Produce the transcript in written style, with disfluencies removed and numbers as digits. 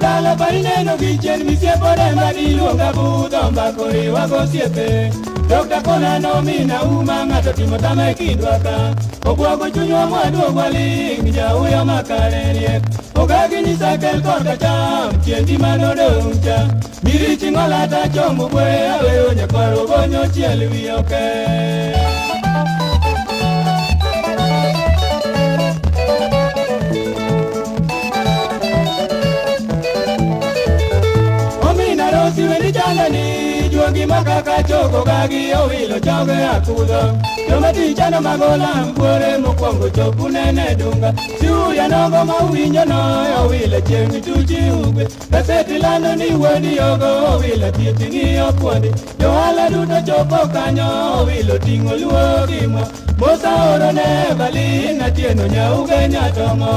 dala parineno gichen misiepore madiluonga budho mbakori wagosiepe Dr. Kona nomina uma ng'ato timo tama kidwa ka Obwago chunywa mwaduog waling jauyo makarerie Ogagi nyisa kel korka cham chiendi manodong cha Mirichi ng'olata chomo bwe aweyo nyakwaro gonyo chiel wiyoke Omina rosi weni chandani juogi makaka choko gagi owilo choge akudho Joma tichano magola mkwore mokwongo chopu nene dunga Siuya nogo mawinjo no owilo chengi tuchi ugwe Kaseti lando ni wedi yogo owilo tieti ng'iyo kuondi Johala duto chopo kanyo owilo ting'o luo gimo Mosa oro ne bali ng'atieno nyauge nyatomo